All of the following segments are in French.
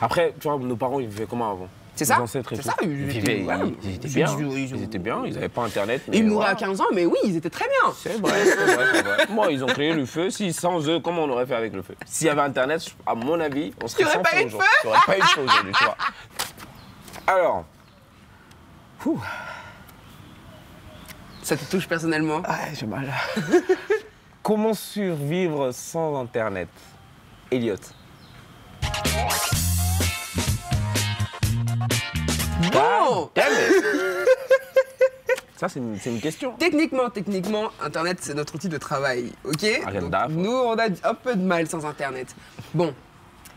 Après, tu vois, nos parents, ils vivaient comment avant? C'est ça, nos ancêtres et c'est tout. ça. Ils vivaient, ils étaient bien. Ils étaient bien, ils n'avaient pas Internet. Ils mouraient voilà. à 15 ans, mais oui, ils étaient très bien. C'est vrai, c'est vrai, c'est vrai. Moi, ils ont créé le feu. Si sans eux, comment on aurait fait avec le feu? S'il y avait Internet, à mon avis, on serait sans feu aujourd'hui. Il n'y aurait pas eu de feu aujourd'hui, tu vois. Alors, Ça te touche personnellement? ah, j'ai mal. Comment survivre sans Internet? Elliot. Bon. Damn it. Ça, c'est une question. Techniquement, Internet, c'est notre outil de travail, ok? Donc, nous, on a un peu de mal sans Internet. Bon,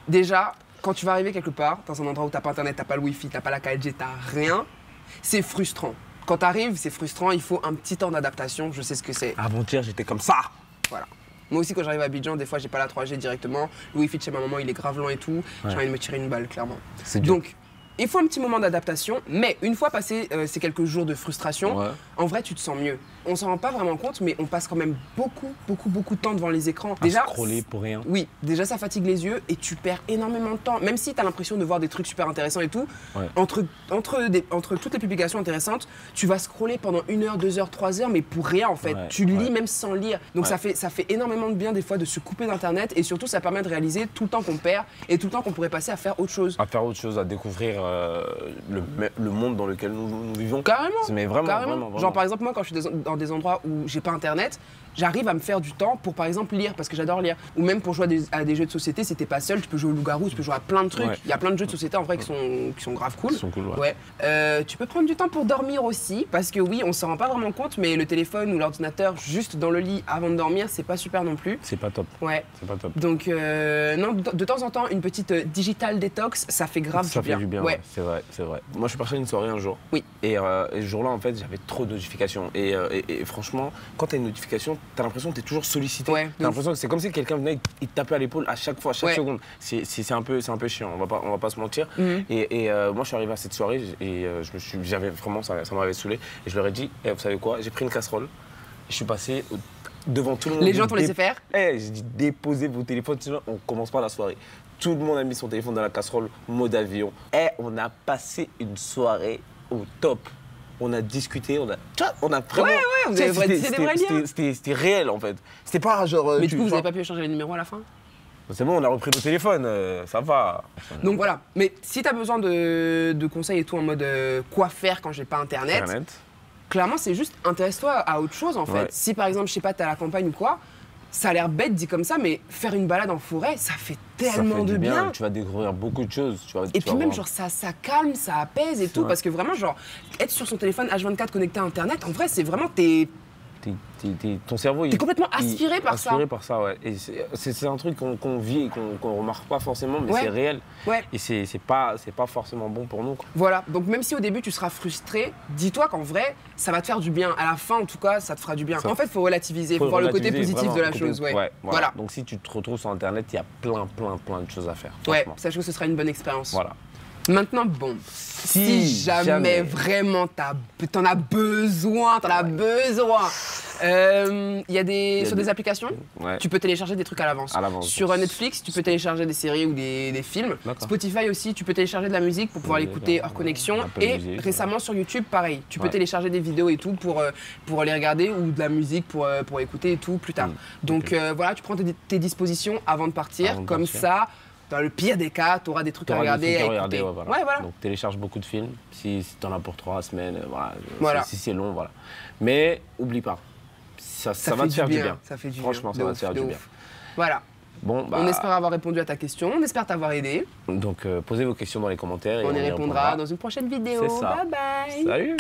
déjà, quand tu vas arriver quelque part, dans un endroit où t'as pas Internet, t'as pas le Wi-Fi, t'as pas la 4G, t'as rien, c'est frustrant. Quand t'arrives, c'est frustrant, il faut un petit temps d'adaptation, je sais ce que c'est. Avant-hier, j'étais comme ça. Voilà. Moi aussi, quand j'arrive à Abidjan, des fois, j'ai pas la 3G directement. Le Wi-Fi de chez ma maman, il est grave lent et tout. J'ai envie de me tirer une balle, clairement. Donc, il faut un petit moment d'adaptation, mais une fois passé ces quelques jours de frustration, en vrai, tu te sens mieux. On s'en rend pas vraiment compte, mais on passe quand même beaucoup de temps devant les écrans. Déjà, scroller pour rien. Oui, déjà ça fatigue les yeux et tu perds énormément de temps. Même si tu as l'impression de voir des trucs super intéressants et tout, entre toutes les publications intéressantes, tu vas scroller pendant 1 heure, 2 heures, 3 heures, mais pour rien en fait. Tu lis même sans lire. Donc ça fait énormément de bien des fois de se couper d'Internet et surtout ça permet de réaliser tout le temps qu'on perd et tout le temps qu'on pourrait passer à faire autre chose. À faire autre chose, à découvrir le monde dans lequel nous vivons. Carrément. Mais vraiment. Genre par exemple moi quand je suis dans des endroits où j'ai pas Internet, j'arrive à me faire du temps pour par exemple lire parce que j'adore lire. Ou même pour jouer à des jeux de société, si t'es pas seul, tu peux jouer au loup-garou, tu peux jouer à plein de trucs. Il y a plein de jeux de société en vrai qui sont grave cool. Ils sont cool, tu peux prendre du temps pour dormir aussi parce que oui, on s'en rend pas vraiment compte, mais le téléphone ou l'ordinateur juste dans le lit avant de dormir, c'est pas super non plus. C'est pas top. Ouais. C'est pas top. Donc non, de temps en temps, une petite digital détox, ça fait grave du bien. Ça fait du bien, ouais. C'est vrai, c'est vrai. Moi, je suis parti à une soirée un jour. Oui. Et ce jour-là, en fait, j'avais trop de notifications. Et franchement, quand t'as une notification, t'as l'impression que t'es toujours sollicité. T'as l'impression que c'est comme si quelqu'un venait et te tapait à l'épaule à chaque fois, à chaque seconde. C'est un peu chiant, on va pas se mentir. Et moi, je suis arrivé à cette soirée et j'avais vraiment, ça m'avait saoulé. Et je leur ai dit, vous savez quoi, j'ai pris une casserole et je suis passé devant tout le monde. Les gens t'ont laissé faire? J'ai dit, déposez vos téléphones, sinon on commence pas la soirée. Tout le monde a mis son téléphone dans la casserole, mode avion. On a passé une soirée au top. On a discuté, on a vraiment... vous avez des vrais liens. C'était réel en fait. C'était pas genre... Mais du coup, vous n'avez pas pu échanger les numéros à la fin? C'est bon, on a repris nos téléphones, ça va. Donc voilà, mais si tu as besoin de conseils et tout en mode quoi faire quand j'ai pas Internet, clairement c'est juste intéresse-toi à autre chose en fait. Si par exemple, je sais pas, t'es à la campagne ou quoi, ça a l'air bête dit comme ça, mais faire une balade en forêt, ça fait tellement de bien. Tu vas découvrir beaucoup de choses. Et puis même, genre, ça calme, ça apaise et tout. Parce que vraiment, genre, être sur son téléphone H24 connecté à Internet, en vrai, c'est vraiment ton cerveau, t'es complètement aspiré par ça. Aspiré par ça, ouais. Et c'est un truc qu'on vit et qu'on remarque pas forcément, mais c'est réel. Et c'est pas forcément bon pour nous, quoi. Voilà. Donc même si au début tu seras frustré, dis-toi qu'en vrai, ça va te faire du bien. À la fin, en tout cas, ça te fera du bien. En fait, il faut relativiser, il faut voir le côté positif de la chose. Voilà. Donc si tu te retrouves sur Internet, il y a plein de choses à faire. Sache que ce sera une bonne expérience. Voilà. Maintenant, bon, si jamais vraiment t'en as besoin, il y a sur des applications, tu peux télécharger des trucs à l'avance. Sur Netflix, tu peux télécharger des séries ou des films. Spotify aussi, tu peux télécharger de la musique pour pouvoir l'écouter hors connexion. Et récemment sur YouTube, pareil, tu peux télécharger des vidéos et tout pour les regarder ou de la musique pour écouter et tout plus tard. Donc voilà, tu prends tes dispositions avant de partir, comme ça. Dans le pire des cas, tu auras des trucs à regarder. Voilà. Donc télécharge beaucoup de films, si tu en as pour 3 semaines, si c'est long, voilà. Mais oublie pas, ça va te faire du bien. Ça fait du Franchement, ça va te faire du bien. Voilà. Bon, on espère avoir répondu à ta question, on espère t'avoir aidé. Donc posez vos questions dans les commentaires et on y répondra dans une prochaine vidéo. C'est ça. Bye bye. Salut.